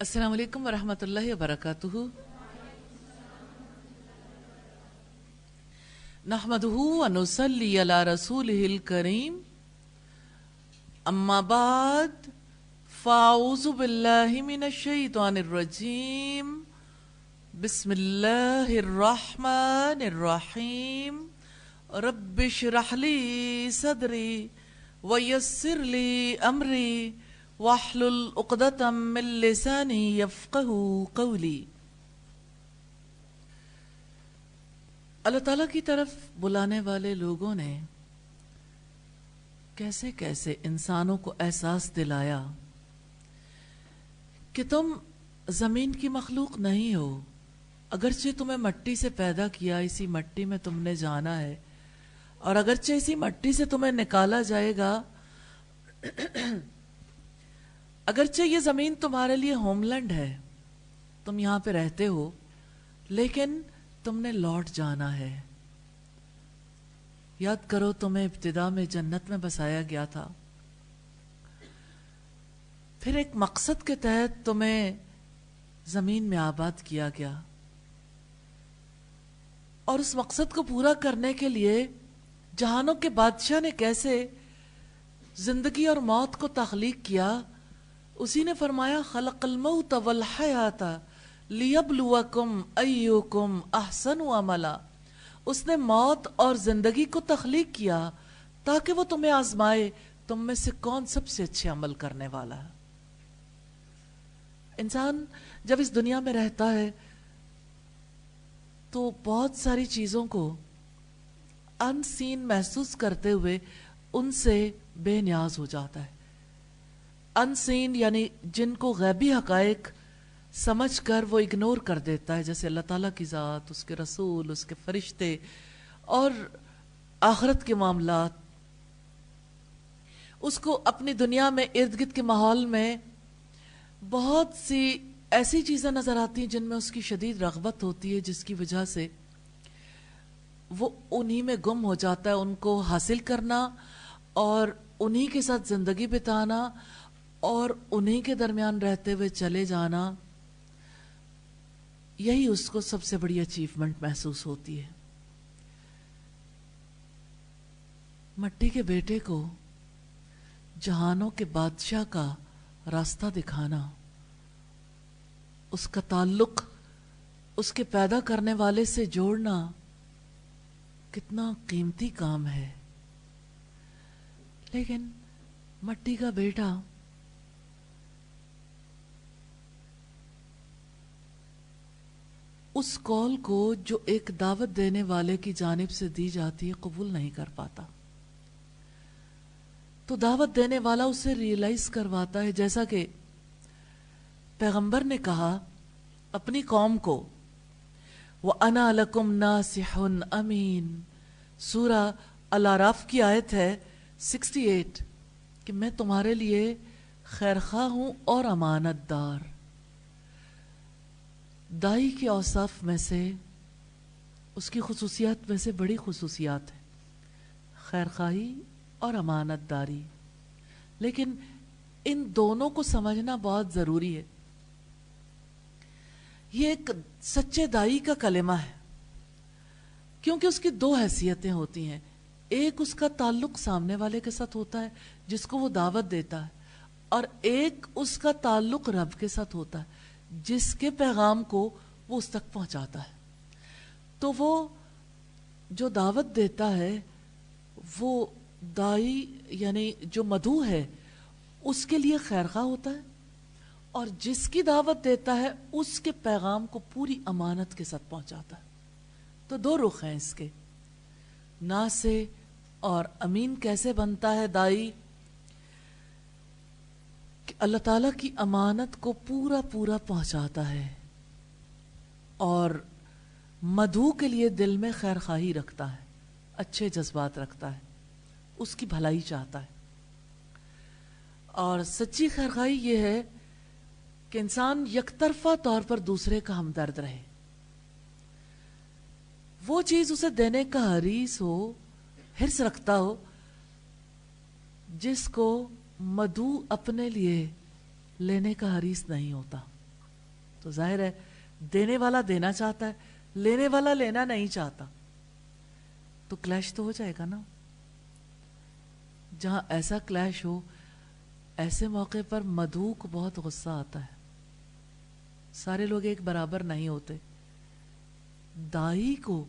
السلام علیکم ورحمۃ اللہ وبرکاتہ. نحمده ونصلي على رسوله الكريم. اما بعد فاعوذ باللہ من الشیطان الرجیم. بسم اللہ الرحمن الرحیم. رب اشرح لي صدری ویسر لي امری واحلل عقدۃ من لسانی یفقہوا قولی. اللہ تعالیٰ کی طرف بلانے والے لوگوں نے کیسے کیسے انسانوں کو احساس دلایا کہ تم زمین کی مخلوق نہیں ہو. اگرچہ تمہیں مٹی سے پیدا کیا، اسی مٹی میں تم نے جانا ہے، اور اگرچہ اسی مٹی سے تمہیں نکالا جائے گا، اگرچہ یہ زمین تمہارے لیے ہوم لینڈ ہے، تم یہاں پہ رہتے ہو، لیکن تم نے لوٹ جانا ہے. یاد کرو تمہیں ابتدا میں جنت میں بسایا گیا تھا، پھر ایک مقصد کے تحت تمہیں زمین میں آباد کیا گیا، اور اس مقصد کو پورا کرنے کے لیے جہانوں کے بادشاہ نے کیسے زندگی اور موت کو تخلیق کیا. اسی نے فرمایا خلق الموت والحیات لیبلوکم ایکم احسن عملا. اس نے موت اور زندگی کو تخلیق کیا تاکہ وہ تمہیں آزمائے تم میں سے کون سب سے اچھے عمل کرنے والا ہے. انسان جب اس دنیا میں رہتا ہے تو بہت ساری چیزوں کو ان سین محسوس کرتے ہوئے ان سے بے نیاز ہو جاتا ہے. ان سین یعنی جن کو غیبی حقائق سمجھ کر وہ اگنور کر دیتا ہے، جیسے اللہ تعالیٰ کی ذات، اس کے رسول، اس کے فرشتے اور آخرت کے معاملات. اس کو اپنی دنیا میں ارد گرد کے ماحول میں بہت سی ایسی چیزیں نظر آتی ہیں جن میں اس کی شدید رغبت ہوتی ہے، جس کی وجہ سے وہ انہی میں گم ہو جاتا ہے. ان کو حاصل کرنا اور انہی کے ساتھ زندگی بتانا اور انہی کے درمیان رہتے ہوئے چلے جانا، یہی اس کو سب سے بڑی اچیومنٹ محسوس ہوتی ہے. مٹی کے بیٹے کو جہانوں کے بادشاہ کا راستہ دکھانا، اس کا تعلق اس کے پیدا کرنے والے سے جوڑنا کتنا قیمتی کام ہے. لیکن مٹی کا بیٹا اس کال کو جو ایک دعوت دینے والے کی جانب سے دی جاتی ہے قبول نہیں کر پاتا. تو دعوت دینے والا اسے ریئلائز کرواتا ہے، جیسا کہ پیغمبر نے کہا اپنی قوم کو، وَأَنَا لَكُمْ نَاصِحٌ أَمِينٌ. سورہ الاعراف کی آیت ہے 68 کہ میں تمہارے لیے خیرخواہ ہوں اور امانت دار. دائی کے اوصاف میں سے، اس کی خصوصیات میں سے بڑی خصوصیات ہے خیرخواہی اور امانت داری. لیکن ان دونوں کو سمجھنا بہت ضروری ہے. یہ ایک سچے دائی کا کلمہ ہے کیونکہ اس کی دو حیثیتیں ہوتی ہیں. ایک اس کا تعلق سامنے والے کے ساتھ ہوتا ہے جس کو وہ دعوت دیتا ہے، اور ایک اس کا تعلق رب کے ساتھ ہوتا ہے جس کے پیغام کو وہ اس تک پہنچاتا ہے. تو وہ جو دعوت دیتا ہے، وہ دائی یعنی جو مدعو ہے اس کے لیے خیرخواہ ہوتا ہے، اور جس کی دعوت دیتا ہے اس کے پیغام کو پوری امانت کے ساتھ پہنچاتا ہے. تو دو رخ ہیں اس کے. ناصح اور امین کیسے بنتا ہے دائی؟ کہ اللہ تعالیٰ کی امانت کو پورا پورا پہنچاتا ہے اور مدعو کے لیے دل میں خیرخواہی رکھتا ہے، اچھے جذبات رکھتا ہے، اس کی بھلائی چاہتا ہے. اور سچی خیرخواہی یہ ہے کہ انسان یک طرفہ طور پر دوسرے کا ہمدرد رہے، وہ چیز اسے دینے کا حریص ہو، حرص رکھتا ہو جس کو مدعو اپنے لیے لینے کا حریص نہیں ہوتا. تو ظاہر ہے دینے والا دینا چاہتا ہے, لینے والا لینا نہیں چاہتا, تو کلیش تو ہو جائے گا نا. جہاں ایسا کلیش ہو, ایسے موقع پر مدعو کو بہت غصہ آتا ہے. سارے لوگ ایک برابر نہیں ہوتے. دائی کو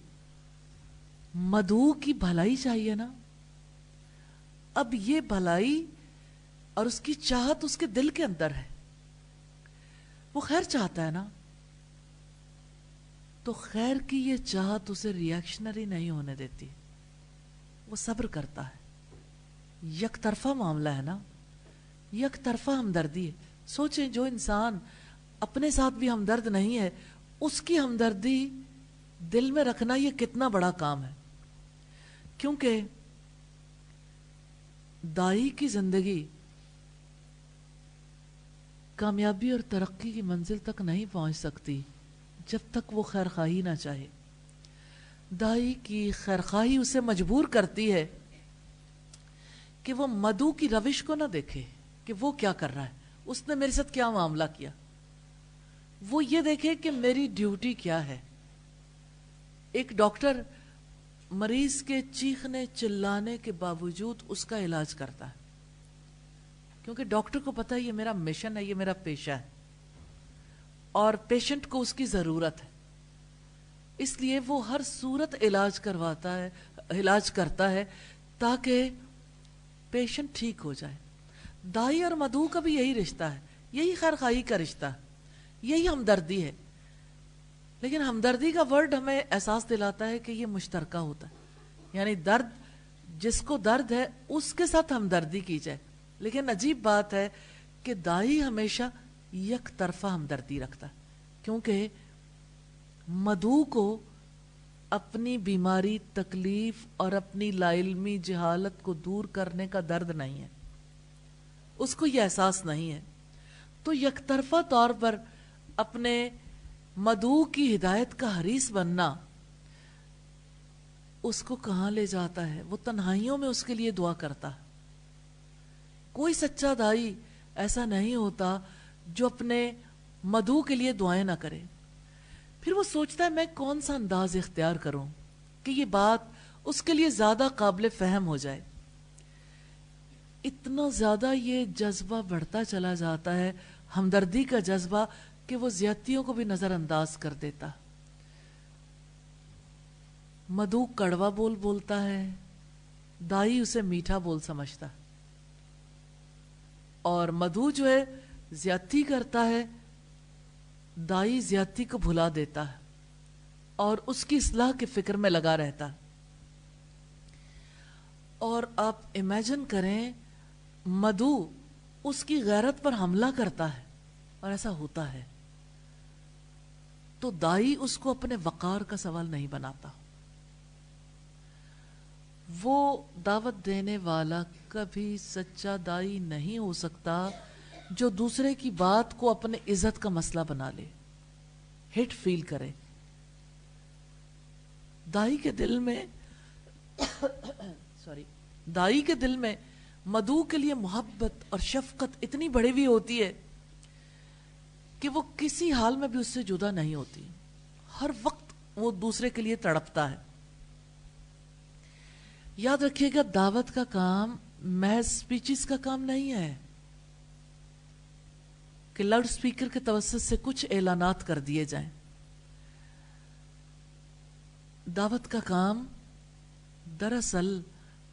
مدعو کی بھلائی چاہیے نا. اب یہ بھلائی اور اس کی چاہت اس کے دل کے اندر ہے, وہ خیر چاہتا ہے نا, تو خیر کی یہ چاہت اسے ریاکشنری نہیں ہونے دیتی, وہ صبر کرتا ہے. یک طرفہ معاملہ ہے نا, یک طرفہ ہمدردی ہے. سوچیں جو انسان اپنے ساتھ بھی ہمدرد نہیں ہے, اس کی ہمدردی دل میں رکھنا یہ کتنا بڑا کام ہے. کیونکہ دائی کی زندگی کامیابی اور ترقی کی منزل تک نہیں پہنچ سکتی جب تک وہ خیرخواہی نہ چاہے. دائی کی خیرخواہی اسے مجبور کرتی ہے کہ وہ مدعو کی روش کو نہ دیکھے کہ وہ کیا کر رہا ہے, اس نے میرے ساتھ کیا معاملہ کیا. وہ یہ دیکھے کہ میری ڈیوٹی کیا ہے. ایک ڈاکٹر مریض کے چیخنے چلانے کے باوجود اس کا علاج کرتا ہے, کیونکہ ڈاکٹر کو پتا ہے یہ میرا مشن ہے, یہ میرا پیشہ ہے, اور پیشنٹ کو اس کی ضرورت ہے. اس لیے وہ ہر صورت علاج کرتا ہے تاکہ پیشنٹ ٹھیک ہو جائے. دائی اور مدعو کا بھی یہی رشتہ ہے, یہی خیرخواہی کا رشتہ ہے, یہی ہمدردی ہے. لیکن ہمدردی کا ورڈ ہمیں احساس دلاتا ہے کہ یہ مشترکہ ہوتا ہے, یعنی درد جس کو درد ہے اس کے ساتھ ہمدردی کی جائے. لیکن عجیب بات ہے کہ دائی ہمیشہ یک طرفہ ہمدردی رکھتا ہے, کیونکہ مدعو کو اپنی بیماری, تکلیف اور اپنی لا علمی جہالت کو دور کرنے کا درد نہیں ہے, اس کو یہ احساس نہیں ہے. تو یک طرفہ طور پر اپنے مدعو کی ہدایت کا حریص بننا اس کو کہاں لے جاتا ہے؟ وہ تنہائیوں میں اس کے لیے دعا کرتا ہے. کوئی سچا دائی ایسا نہیں ہوتا جو اپنے مدعو کے لیے دعائیں نہ کرے. پھر وہ سوچتا ہے میں کون سا انداز اختیار کروں کہ یہ بات اس کے لیے زیادہ قابل فہم ہو جائے. اتنا زیادہ یہ جذبہ بڑھتا چلا جاتا ہے, ہمدردی کا جذبہ, کہ وہ زیادتیوں کو بھی نظر انداز کر دیتا. مدعو کڑوا بول بولتا ہے, دائی اسے میٹھا بول سمجھتا, اور مدعو جو ہے زیادتی کرتا ہے, دائی زیادتی کو بھلا دیتا ہے اور اس کی اصلاح کی فکر میں لگا رہتا. اور آپ امیجن کریں مدعو اس کی غیرت پر حملہ کرتا ہے, اور ایسا ہوتا ہے, تو دائی اس کو اپنے وقار کا سوال نہیں بناتا. وہ دعوت دینے والا کبھی سچا دائی نہیں ہو سکتا جو دوسرے کی بات کو اپنے عزت کا مسئلہ بنا لے, ہٹ فیل کرے. دائی کے دل میں مدعو کے لیے محبت اور شفقت اتنی بڑی ہوئی ہوتی ہے کہ وہ کسی حال میں بھی اس سے جدا نہیں ہوتی, ہر وقت وہ دوسرے کے لیے تڑپتا ہے. یاد رکھیے گا دعوت کا کام محض سپیچز کا کام نہیں ہے کہ لاؤڈ سپیکر کے توسط سے کچھ اعلانات کر دیے جائیں. دعوت کا کام دراصل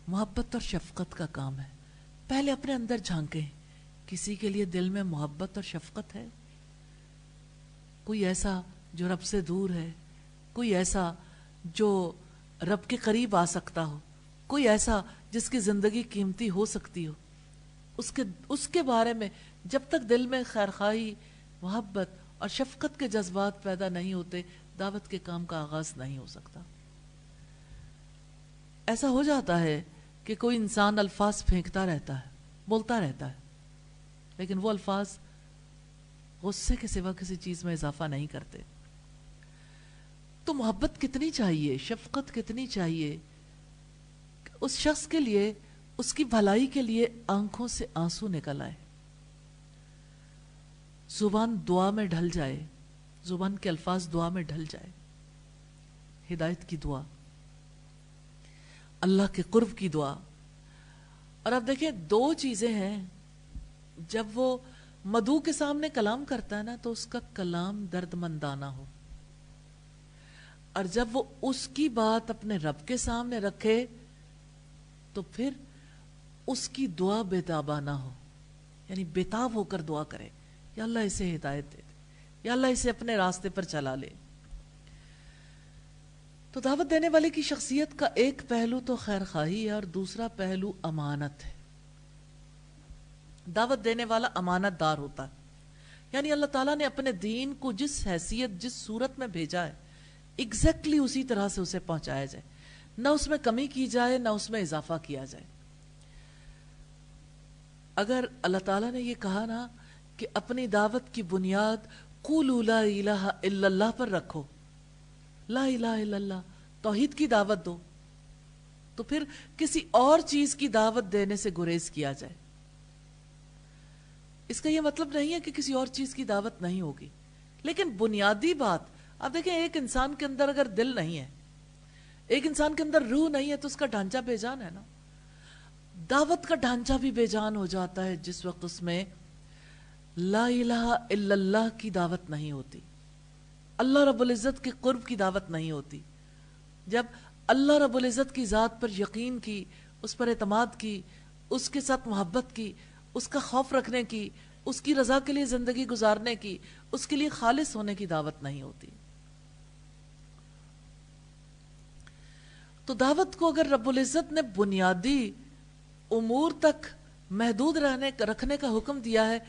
محبت اور شفقت کا کام ہے. پہلے اپنے اندر جھانکیں, کسی کے لیے دل میں محبت اور شفقت ہے؟ کوئی ایسا جو رب سے دور ہے, کوئی ایسا جو رب کے قریب آ سکتا ہو, کوئی ایسا جس کی زندگی قیمتی ہو سکتی ہو, اس کے بارے میں جب تک دل میں خیرخواہی, محبت اور شفقت کے جذبات پیدا نہیں ہوتے, دعوت کے کام کا آغاز نہیں ہو سکتا. ایسا ہو جاتا ہے کہ کوئی انسان الفاظ پھینکتا رہتا ہے, بولتا رہتا ہے, لیکن وہ الفاظ غصے کے سوا کسی چیز میں اضافہ نہیں کرتے. تو محبت کتنی چاہیے, شفقت کتنی چاہیے, اس شخص کے لیے, اس کی بھلائی کے لیے آنکھوں سے آنسو نکل آئے, زبان دعا میں ڈھل جائے, زبان کے الفاظ دعا میں ڈھل جائے. ہدایت کی دعا، اللہ کے قرب کی دعا. اور اب دیکھیں دو چیزیں ہیں، جب وہ مدعو کے سامنے کلام کرتا ہے نا تو اس کا کلام درد مندانہ ہو، اور جب وہ اس کی بات اپنے رب کے سامنے رکھے تو پھر اس کی دعا بےتابانہ ہو، یعنی بےتاب ہو کر دعا کرے، یا اللہ اسے ہدایت دے دے، یا اللہ اسے اپنے راستے پر چلا لے. تو دعوت دینے والے کی شخصیت کا ایک پہلو تو خیر خواہی ہے اور دوسرا پہلو امانت ہے. دعوت دینے والا امانت دار ہوتا ہے، یعنی اللہ تعالیٰ نے اپنے دین کو جس حیثیت جس صورت میں بھیجا ہے ایگزیکٹلی اسی طرح سے اسے پہنچایا جائے، نہ اس میں کمی کی جائے نہ اس میں اضافہ کیا جائے. اگر اللہ تعالیٰ نے یہ کہا نا کہ اپنی دعوت کی بنیاد قولوا لا الہ الا اللہ پر رکھو، لا الہ الا اللہ، توحید کی دعوت دو، تو پھر کسی اور چیز کی دعوت دینے سے گریز کیا جائے. اس کا یہ مطلب نہیں ہے کہ کسی اور چیز کی دعوت نہیں ہوگی، لیکن بنیادی بات، آپ دیکھیں ایک انسان کے اندر اگر دل نہیں ہے، ایک انسان کے اندر روح نہیں ہے تو اس کا ڈھانچہ بے جان ہے نا. دعوت کا ڈھانچہ بھی بے جان ہو جاتا ہے جس وقت اس میں لا الہ الا اللہ کی دعوت نہیں ہوتی، اللہ رب العزت کے قرب کی دعوت نہیں ہوتی. جب اللہ رب العزت کی ذات پر یقین کی، اس پر اعتماد کی، اس کے ساتھ محبت کی، اس کا خوف رکھنے کی، اس کی رضا کے لیے زندگی گزارنے کی، اس کے لیے خالص ہونے کی دعوت نہیں ہوتی. تو دعوت کو اگر رب العزت نے بنیادی امور تک محدود رکھنے کا حکم دیا ہے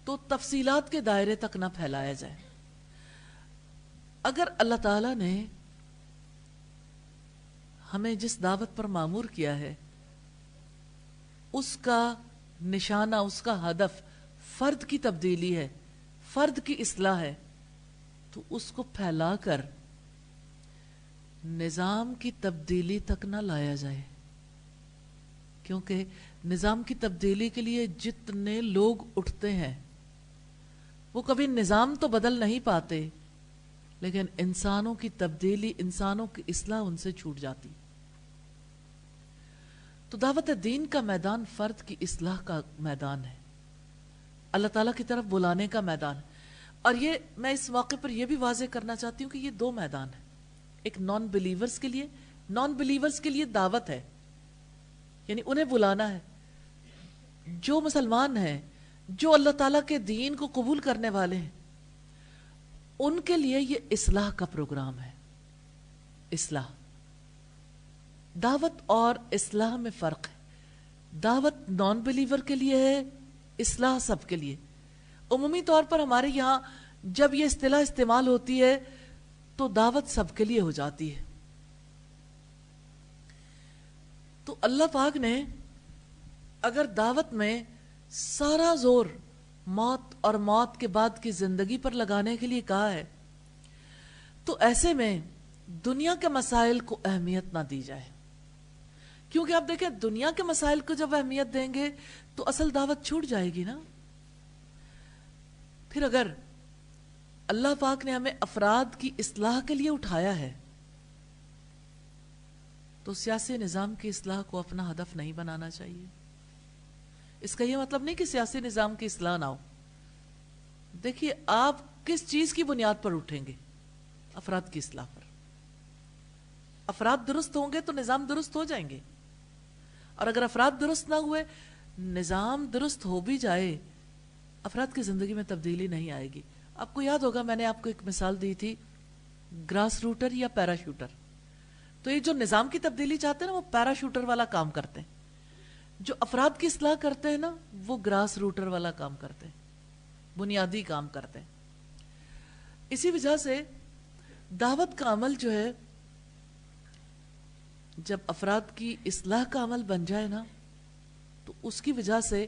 تو تفصیلات کے دائرے تک نہ پھیلایا جائے. اگر اللہ تعالیٰ نے ہمیں جس دعوت پر مامور کیا ہے اس کا نشانہ، اس کا ہدف فرد کی تبدیلی ہے، فرد کی اصلاح ہے، تو اس کو پھیلا کر نظام کی تبدیلی تک نہ لایا جائے. کیونکہ نظام کی تبدیلی کے لیے جتنے لوگ اٹھتے ہیں وہ کبھی نظام تو بدل نہیں پاتے، لیکن انسانوں کی تبدیلی، انسانوں کی اصلاح ان سے چھوٹ جاتی. تو دعوت دین کا میدان فرد کی اصلاح کا میدان ہے، اللہ تعالیٰ کی طرف بلانے کا میدان ہے. اور یہ میں اس موقع پر یہ بھی واضح کرنا چاہتی ہوں کہ یہ دو میدان ہیں. ایک نان بلیورز کے لیے دعوت ہے، یعنی انہیں بلانا ہے. جو مسلمان ہیں، جو اللہ تعالیٰ کے دین کو قبول کرنے والے ہیں، ان کے لیے یہ اصلاح کا پروگرام ہے. اصلاح، دعوت اور اصلاح میں فرق ہے. دعوت نان بلیور کے لیے ہے، اصلاح سب کے لیے. عمومی طور پر ہمارے یہاں جب یہ اصطلاح استعمال ہوتی ہے تو دعوت سب کے لیے ہو جاتی ہے. تو اللہ پاک نے اگر دعوت میں سارا زور موت اور موت کے بعد کی زندگی پر لگانے کے لیے کہا ہے تو ایسے میں دنیا کے مسائل کو اہمیت نہ دی جائے. کیونکہ آپ دیکھیں دنیا کے مسائل کو جب اہمیت دیں گے تو اصل دعوت چھوٹ جائے گی نا. پھر اگر اللہ پاک نے ہمیں افراد کی اصلاح کے لیے اٹھایا ہے تو سیاسی نظام کی اصلاح کو اپنا ہدف نہیں بنانا چاہیے. اس کا یہ مطلب نہیں کہ سیاسی نظام کی اصلاح نہ ہو. دیکھیے آپ کس چیز کی بنیاد پر اٹھیں گے؟ افراد کی اصلاح پر. افراد درست ہوں گے تو نظام درست ہو جائیں گے، اور اگر افراد درست نہ ہوئے، نظام درست ہو بھی جائے، افراد کی زندگی میں تبدیلی نہیں آئے گی. آپ کو یاد ہوگا میں نے آپ کو ایک مثال دی تھی، گراس روٹر یا پیراشوٹر. تو یہ جو نظام کی تبدیلی چاہتے ہیں نا وہ پیراشوٹر والا کام کرتے ہیں، جو افراد کی اصلاح کرتے ہیں نا وہ گراس روٹر والا کام کرتے ہیں، بنیادی کام کرتے ہیں. اسی وجہ سے دعوت کا عمل جو ہے جب افراد کی اصلاح کا عمل بن جائے نا تو اس کی وجہ سے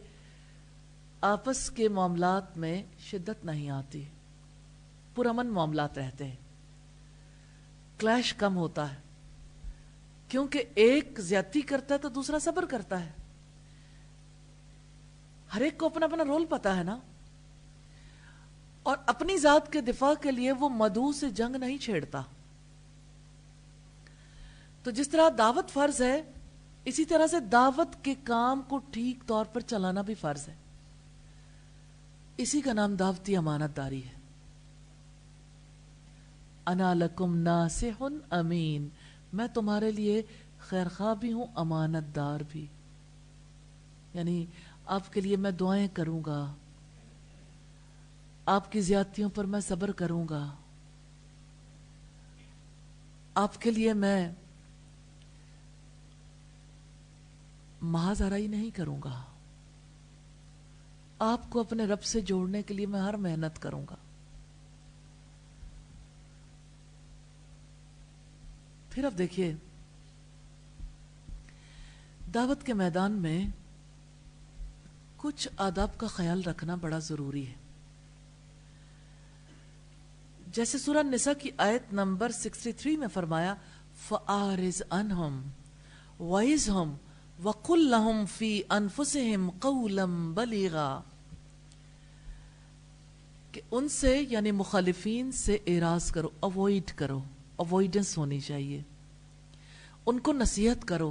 آپس کے معاملات میں شدت نہیں آتی، پرامن معاملات رہتے ہیں، کلیش کم ہوتا ہے. کیونکہ ایک زیادتی کرتا ہے تو دوسرا صبر کرتا ہے. ہر ایک کو اپنا اپنا رول پتا ہے نا. اور اپنی ذات کے دفاع کے لیے وہ مدعو سے جنگ نہیں چھیڑتا. تو جس طرح دعوت فرض ہے، اسی طرح سے دعوت کے کام کو ٹھیک طور پر چلانا بھی فرض ہے. اسی کا نام دعوتی امانت داری ہے. انا لکم ناصح امین، میں تمہارے لیے خیر خواہ بھی ہوں، امانت دار بھی. یعنی آپ کے لیے میں دعائیں کروں گا، آپ کی زیادتیوں پر میں صبر کروں گا، آپ کے لیے میں محض آرائی نہیں کروں گا، آپ کو اپنے رب سے جوڑنے کے لیے میں ہر محنت کروں گا. پھر اب دیکھیے، دعوت کے میدان میں کچھ آداب کا خیال رکھنا بڑا ضروری ہے. جیسے سورہ نساء کی آیت نمبر 63 میں فرمایا فَآرِزْ عَنْهُمْ وَعِزْهُمْ وَقُلْ لَهُمْ فِي أَنفُسِهِمْ قَوْلًا بَلِيغًا، کہ ان سے یعنی مخالفین سے اعراض کرو، اوائڈ کرو، اوائڈنس ہونی چاہیے. ان کو نصیحت کرو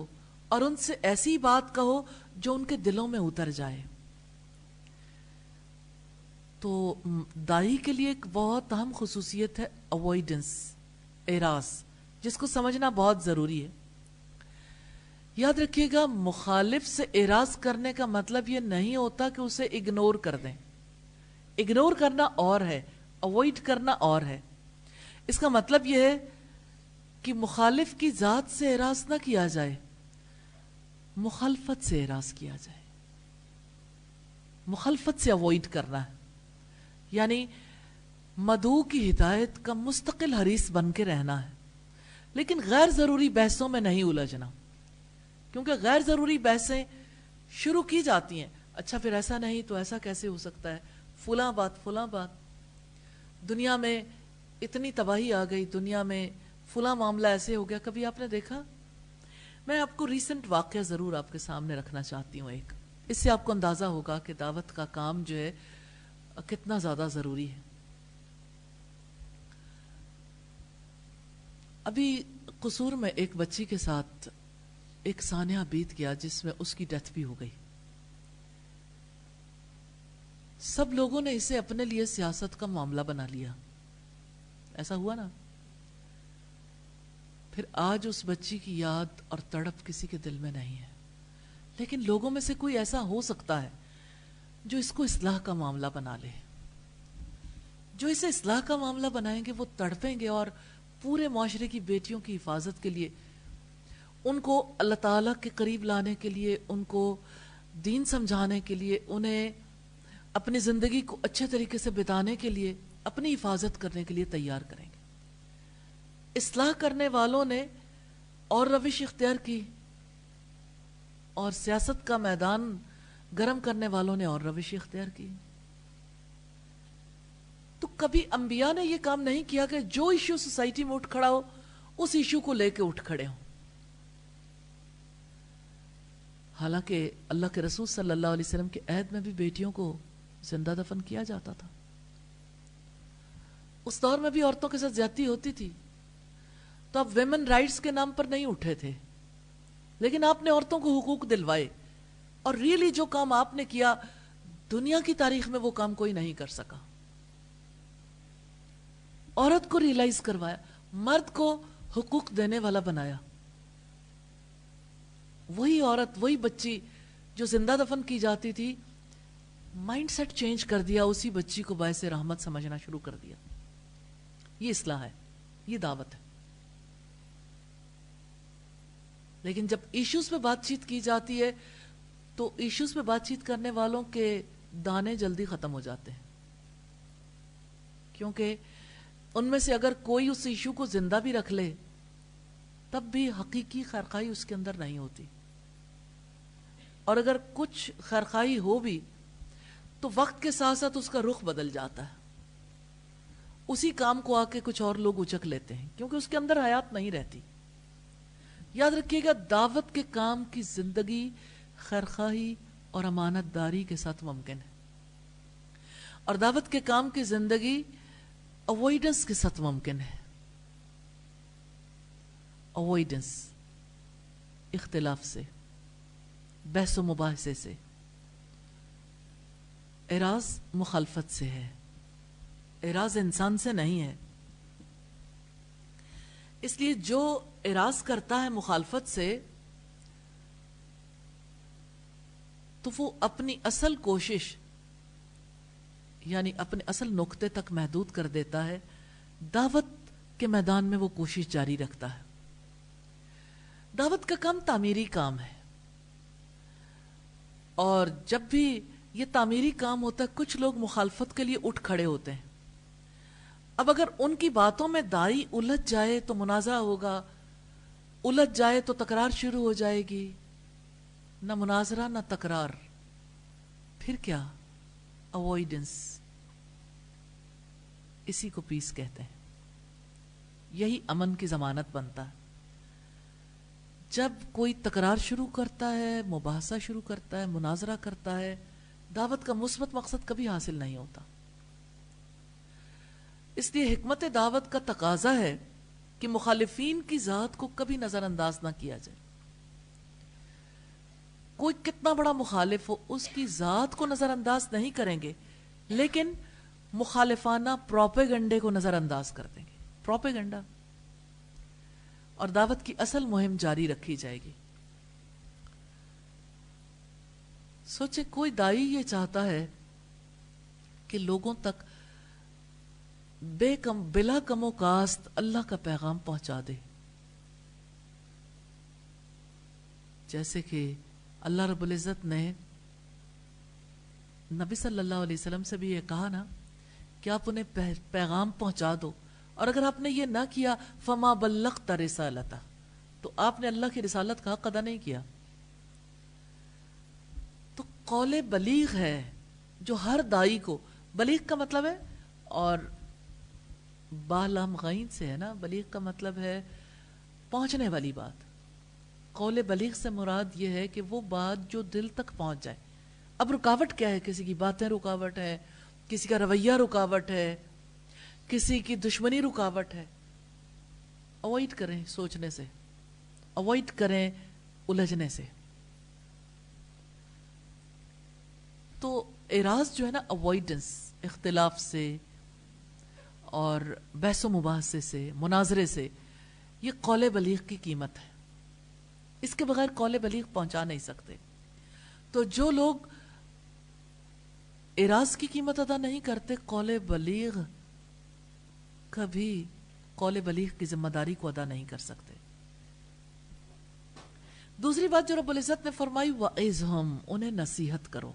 اور ان سے ایسی بات کہو جو ان کے دلوں میں اتر جائے. تو دائی کے لیے ایک بہت اہم خصوصیت ہے اوائڈنس، اعراض، جس کو سمجھنا بہت ضروری ہے. یاد رکھیے گا، مخالف سے اعراض کرنے کا مطلب یہ نہیں ہوتا کہ اسے اگنور کر دیں. اگنور کرنا اور ہے، اوائڈ کرنا اور ہے. اس کا مطلب یہ ہے کہ مخالف کی ذات سے اعراض نہ کیا جائے، مخالفت سے اعراض کیا جائے. مخالفت سے اوائڈ کرنا ہے، یعنی مدعو کی ہدایت کا مستقل حریص بن کے رہنا ہے، لیکن غیر ضروری بحثوں میں نہیں الجھنا. کیونکہ غیر ضروری بحثیں شروع کی جاتی ہیں، اچھا پھر ایسا نہیں تو ایسا کیسے ہو سکتا ہے، فلاں بات فلاں بات، دنیا میں اتنی تباہی آ گئی، دنیا میں فلاں معاملہ ایسے ہو گیا. کبھی آپ نے دیکھا؟ میں آپ کو ریسنٹ واقعہ ضرور آپ کے سامنے رکھنا چاہتی ہوں ایک، اس سے آپ کو اندازہ ہوگا کہ دعوت کا کام جو ہے کتنا زیادہ ضروری ہے. ابھی قصور میں ایک بچی کے ساتھ ایک سانحہ بیت گیا جس میں اس کی ڈیتھ بھی ہو گئی. سب لوگوں نے اسے اپنے لیے سیاست کا معاملہ بنا لیا. ایسا ہوا نا؟ پھر آج اس بچی کی یاد اور تڑپ کسی کے دل میں نہیں ہے، لیکن لوگوں میں سے کوئی ایسا ہو سکتا ہے جو اس کو اصلاح کا معاملہ بنا لے. جو اسے اصلاح کا معاملہ بنائیں گے وہ تڑپیں گے، اور پورے معاشرے کی بیٹیوں کی حفاظت کے لیے، ان کو اللہ تعالیٰ کے قریب لانے کے لیے، ان کو دین سمجھانے کے لیے، انہیں اپنی زندگی کو اچھے طریقے سے بتانے کے لیے، اپنی حفاظت کرنے کے لیے تیار کریں گے. اصلاح کرنے والوں نے اور روش اختیار کی، اور سیاست کا میدان گرم کرنے والوں نے اور روش اختیار کی. تو کبھی انبیاء نے یہ کام نہیں کیا کہ جو ایشو سوسائٹی میں اٹھ کھڑا ہو اس ایشو کو لے کے اٹھ کھڑے ہوں. حالانکہ اللہ کے رسول صلی اللہ علیہ وسلم کے عہد میں بھی بیٹیوں کو زندہ دفن کیا جاتا تھا. اس دور میں بھی عورتوں کے ساتھ زیادتی ہوتی تھی، تو آپ ویمن رائٹس کے نام پر نہیں اٹھے تھے، لیکن آپ نے عورتوں کو حقوق دلوائے. اور ریئلی جو کام آپ نے کیا، دنیا کی تاریخ میں وہ کام کوئی نہیں کر سکا. عورت کو ریئلائز کروایا، مرد کو حقوق دینے والا بنایا. وہی عورت، وہی بچی جو زندہ دفن کی جاتی تھی، مائنڈ سیٹ چینج کر دیا، اسی بچی کو باعث رحمت سمجھنا شروع کر دیا. یہ اصلاح ہے، یہ دعوت ہے. لیکن جب ایشوز پہ بات چیت کی جاتی ہے تو ایشوز پہ بات چیت کرنے والوں کے دانے جلدی ختم ہو جاتے ہیں، کیونکہ ان میں سے اگر کوئی اس ایشو کو زندہ بھی رکھ لے تب بھی حقیقی خیرخواہی اس کے اندر نہیں ہوتی، اور اگر کچھ خیرخواہی ہو بھی تو وقت کے ساتھ ساتھ اس کا رخ بدل جاتا ہے. اسی کام کو آ کے کچھ اور لوگ اچک لیتے ہیں کیونکہ اس کے اندر حیات نہیں رہتی. یاد رکھیے گا، دعوت کے کام کی زندگی خیرخواہی اور امانت داری کے ساتھ ممکن ہے. اور دعوت کے کام کی زندگی اوائڈنس کے ساتھ ممکن ہے. اوائڈنس اختلاف سے، بحث و مباحثے سے. اعراض مخالفت سے ہے، اعراض انسان سے نہیں ہے. اس لیے جو اعراض کرتا ہے مخالفت سے تو وہ اپنی اصل کوشش یعنی اپنے اصل نقطے تک محدود کر دیتا ہے. دعوت کے میدان میں وہ کوشش جاری رکھتا ہے. دعوت کا کام تعمیری کام ہے، اور جب بھی یہ تعمیری کام ہوتا ہے کچھ لوگ مخالفت کے لیے اٹھ کھڑے ہوتے ہیں. اب اگر ان کی باتوں میں دائی الجھ جائے تو منازعہ ہوگا، الجھ جائے تو تکرار شروع ہو جائے گی. نہ مناظرہ نہ تکرار، پھر کیا؟ اوائڈنس. اسی کو پیس کہتے ہیں. یہی امن کی ضمانت بنتا ہے. جب کوئی تکرار شروع کرتا ہے، مباحثہ شروع کرتا ہے، مناظرہ کرتا ہے، دعوت کا مثبت مقصد کبھی حاصل نہیں ہوتا. اس لیے حکمت دعوت کا تقاضا ہے کہ مخالفین کی ذات کو کبھی نظر انداز نہ کیا جائے. کوئی کتنا بڑا مخالف ہو اس کی ذات کو نظر انداز نہیں کریں گے، لیکن مخالفانہ پروپیگنڈے کو نظر انداز کر دیں گے. پروپیگنڈا. اور دعوت کی اصل مہم جاری رکھی جائے گی. سوچے کوئی دائی یہ چاہتا ہے کہ لوگوں تک بلا کم و کاست اللہ کا پیغام پہنچا دے. جیسے کہ اللہ رب العزت نے نبی صلی اللہ علیہ وسلم سے بھی یہ کہا نا کہ آپ انہیں پیغام پہنچا دو، اور اگر آپ نے یہ نہ کیا فما بلغت رسالتہ، تو آپ نے اللہ کی رسالت کا حق ادا نہیں کیا. تو قول بلیغ ہے جو ہر دائی کو، بلیغ کا مطلب ہے، اور بالام غین سے ہے نا، بلیغ کا مطلب ہے پہنچنے والی بات. قول بلیغ سے مراد یہ ہے کہ وہ بات جو دل تک پہنچ جائے. اب رکاوٹ کیا ہے؟ کسی کی باتیں رکاوٹ ہے، کسی کا رویہ رکاوٹ ہے، کسی کی دشمنی رکاوٹ ہے. اوائڈ کریں سوچنے سے، اوائڈ کریں الجھنے سے. تو اعراض جو ہے نا، اوائڈنس، اختلاف سے اور بحث و مباحثے سے، مناظرے سے، یہ قول بلیغ کی قیمت ہے. اس کے بغیر قول بلیغ پہنچا نہیں سکتے. تو جو لوگ اعراض کی قیمت ادا نہیں کرتے، قول بلیغ کبھی قول بلیغ کی ذمہ داری کو ادا نہیں کر سکتے. دوسری بات جو رب العزت نے فرمائی، وَعِظْهُمْ، انہیں نصیحت کرو.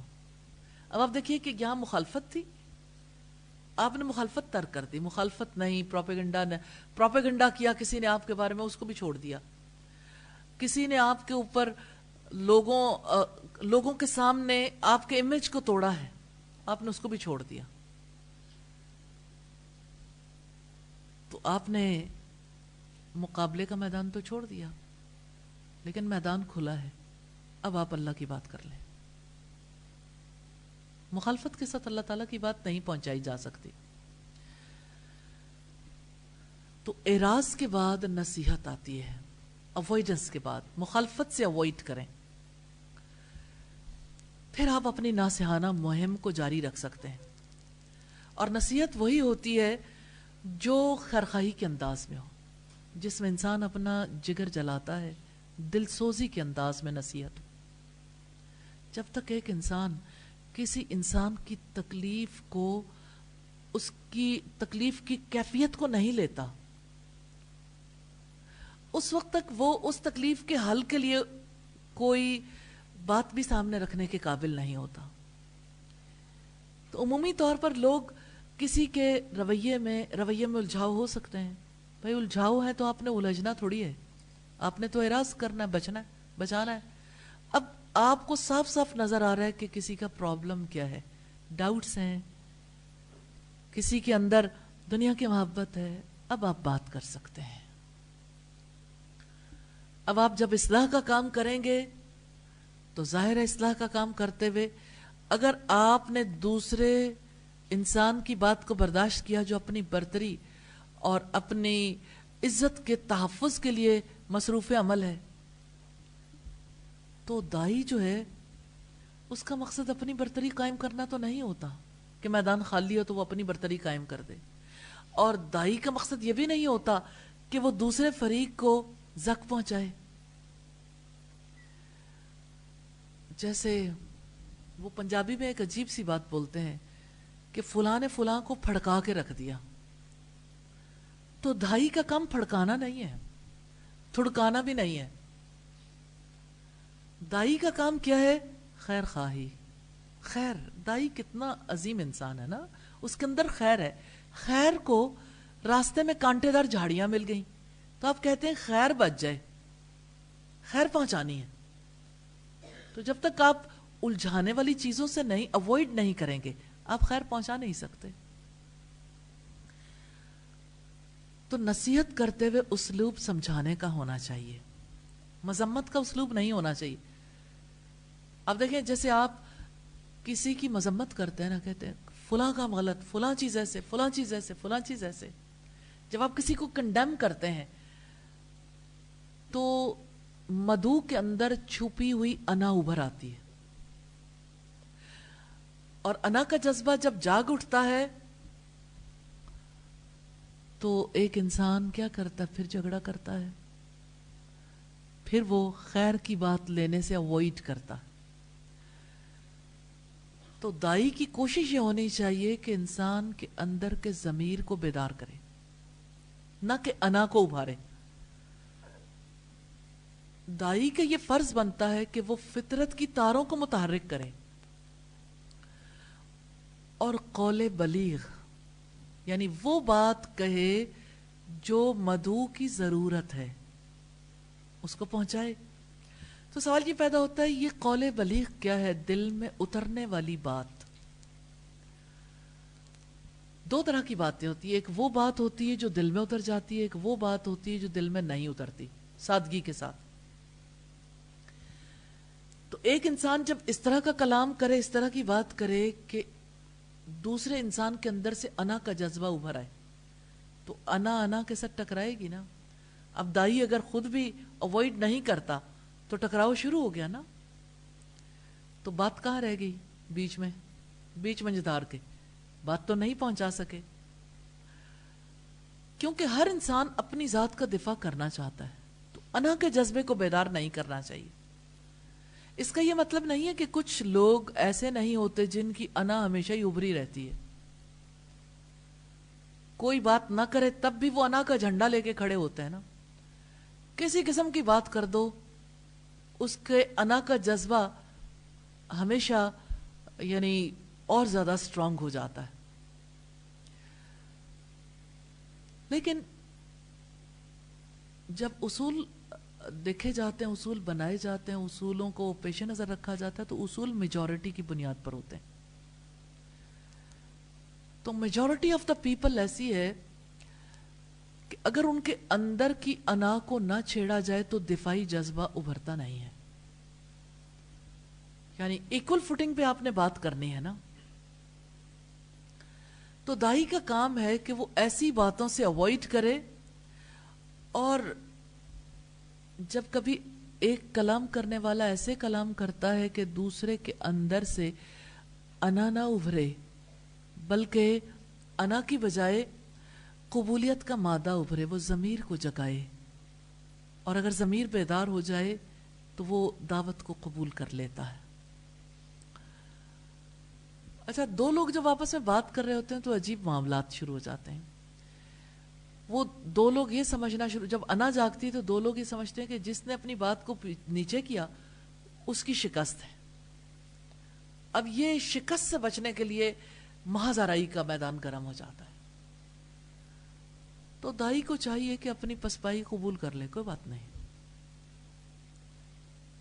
اب آپ دیکھیے کہ یہاں مخالفت تھی، آپ نے مخالفت ترک کر دی. مخالفت نہیں، پروپیگنڈا کیا کسی نے آپ کے بارے میں، اس کو بھی چھوڑ دیا. کسی نے آپ کے اوپر لوگوں کے سامنے آپ کے امیج کو توڑا ہے، آپ نے اس کو بھی چھوڑ دیا. تو آپ نے مقابلے کا میدان تو چھوڑ دیا، لیکن میدان کھلا ہے. اب آپ اللہ کی بات کر لیں. مخالفت کے ساتھ اللہ تعالیٰ کی بات نہیں پہنچائی جا سکتی. تو اعراض کے بعد نصیحت آتی ہے، اوائڈنس کے بعد. مخالفت سے اوائڈ کریں، پھر آپ اپنی ناصحانہ مہم کو جاری رکھ سکتے ہیں. اور نصیحت وہی ہوتی ہے جو خیرخواہی کے انداز میں ہو، جس میں انسان اپنا جگر جلاتا ہے، دل سوزی کے انداز میں نصیحت ہو. جب تک ایک انسان کسی انسان کی تکلیف کو، اس کی تکلیف کی کیفیت کو نہیں لیتا، اس وقت تک وہ اس تکلیف کے حل کے لیے کوئی بات بھی سامنے رکھنے کے قابل نہیں ہوتا. تو عمومی طور پر لوگ کسی کے رویے میں الجھاؤ ہو سکتے ہیں. بھائی الجھاؤ ہے تو آپ نے الجھنا تھوڑی ہے، آپ نے تو اعراض کرنا ہے، بچانا ہے. اب آپ کو صاف صاف نظر آ رہا ہے کہ کسی کا پرابلم کیا ہے، ڈاؤٹس ہیں، کسی کے اندر دنیا کی محبت ہے. اب آپ بات کر سکتے ہیں. اب آپ جب اصلاح کا کام کریں گے تو ظاہر ہے اصلاح کا کام کرتے ہوئے اگر آپ نے دوسرے انسان کی بات کو برداشت کیا جو اپنی برتری اور اپنی عزت کے تحفظ کے لیے مصروف عمل ہے، تو دائی جو ہے اس کا مقصد اپنی برتری قائم کرنا تو نہیں ہوتا کہ میدان خالی ہو تو وہ اپنی برتری قائم کر دے، اور دائی کا مقصد یہ بھی نہیں ہوتا کہ وہ دوسرے فریق کو زخم پہنچائے. جیسے وہ پنجابی میں ایک عجیب سی بات بولتے ہیں کہ فلاں نے فلاں کو پھڑکا کے رکھ دیا. تو دائی کا کام پھڑکانا نہیں ہے، تھڑکانا بھی نہیں ہے. دائی کا کام کیا ہے؟ خیر خواہی. خیر، دائی کتنا عظیم انسان ہے نا، اس کے اندر خیر ہے. خیر کو راستے میں کانٹے دار جھاڑیاں مل گئیں تو آپ کہتے ہیں خیر بچ جائے، خیر پہنچانی ہے. تو جب تک آپ الجھانے والی چیزوں سے نہیں اوائڈ نہیں کریں گے آپ خیر پہنچا نہیں سکتے. تو نصیحت کرتے ہوئے اسلوب سمجھانے کا ہونا چاہیے، مذمت کا اسلوب نہیں ہونا چاہیے. اب دیکھیں جیسے آپ کسی کی مذمت کرتے ہیں نا، کہتے ہیں فلاں کام غلط، فلاں چیز ایسے، فلاں چیز ایسے، فلاں چیز ایسے. جب آپ کسی کو کنڈیم کرتے ہیں تو مدعو کے اندر چھپی ہوئی انا ابھر آتی ہے، اور انا کا جذبہ جب جاگ اٹھتا ہے تو ایک انسان کیا کرتا ہے؟ پھر جھگڑا کرتا ہے، پھر وہ خیر کی بات لینے سے اوائڈ کرتا. تو دائی کی کوشش یہ ہونی چاہیے کہ انسان کے اندر کے ضمیر کو بیدار کرے، نہ کہ انا کو ابھارے. دائی کا یہ فرض بنتا ہے کہ وہ فطرت کی تاروں کو متحرک کرے، اور قول بلیغ یعنی وہ بات کہے جو مدعو کی ضرورت ہے اس کو پہنچائے. تو سوال یہ پیدا ہوتا ہے یہ قول بلیغ کیا ہے؟ دل میں اترنے والی بات. دو طرح کی باتیں ہوتی ہیں، ایک وہ بات ہوتی ہے جو دل میں اتر جاتی ہے، ایک وہ بات ہوتی ہے جو دل میں نہیں اترتی سادگی کے ساتھ. تو ایک انسان جب اس طرح کا کلام کرے، اس طرح کی بات کرے کہ دوسرے انسان کے اندر سے انا کا جذبہ ابھر آئے، تو انا کے ساتھ ٹکرائے گی نا. اب دائی اگر خود بھی اوائڈ نہیں کرتا تو ٹکراؤ شروع ہو گیا نا. تو بات کہاں رہ گئی؟ بیچ منجھدار کے بات تو نہیں پہنچا سکے، کیونکہ ہر انسان اپنی ذات کا دفاع کرنا چاہتا ہے. تو انا کے جذبے کو بیدار نہیں کرنا چاہیے. اس کا یہ مطلب نہیں ہے کہ کچھ لوگ ایسے نہیں ہوتے جن کی انا ہمیشہ ہی ابھری رہتی ہے، کوئی بات نہ کرے تب بھی وہ انا کا جھنڈا لے کے کھڑے ہوتے ہیں نا. کسی قسم کی بات کر دو اس کے انا کا جذبہ ہمیشہ یعنی اور زیادہ سٹرونگ ہو جاتا ہے. لیکن جب اصول دیکھے جاتے ہیں، اصول بنائے جاتے ہیں، اصولوں کو پیش نظر رکھا جاتا ہے تو اصول میجورٹی کی بنیاد پر ہوتے ہیں. تو میجورٹی آف دا پیپل ایسی ہے کہ اگر ان کے اندر کی انا کو نہ چھیڑا جائے تو دفاعی جذبہ ابھرتا نہیں ہے. یعنی ایکول فوٹنگ پہ آپ نے بات کرنی ہے نا. تو دائی کا کام ہے کہ وہ ایسی باتوں سے اوائڈ کرے، اور جب کبھی ایک کلام کرنے والا ایسے کلام کرتا ہے کہ دوسرے کے اندر سے انا نہ ابھرے بلکہ انا کی بجائے قبولیت کا مادہ ابھرے، وہ ضمیر کو جگائے، اور اگر ضمیر بیدار ہو جائے تو وہ دعوت کو قبول کر لیتا ہے. اچھا، دو لوگ جب آپس میں بات کر رہے ہوتے ہیں تو عجیب معاملات شروع ہو جاتے ہیں. وہ دو لوگ یہ سمجھنا جب انا جاگتی ہے تو دو لوگ یہ سمجھتے ہیں کہ جس نے اپنی بات کو نیچے کیا اس کی شکست ہے. اب یہ شکست سے بچنے کے لیے محض آرائی کا میدان گرم ہو جاتا ہے. تو دائی کو چاہیے کہ اپنی پسپائی قبول کر لے، کوئی بات نہیں.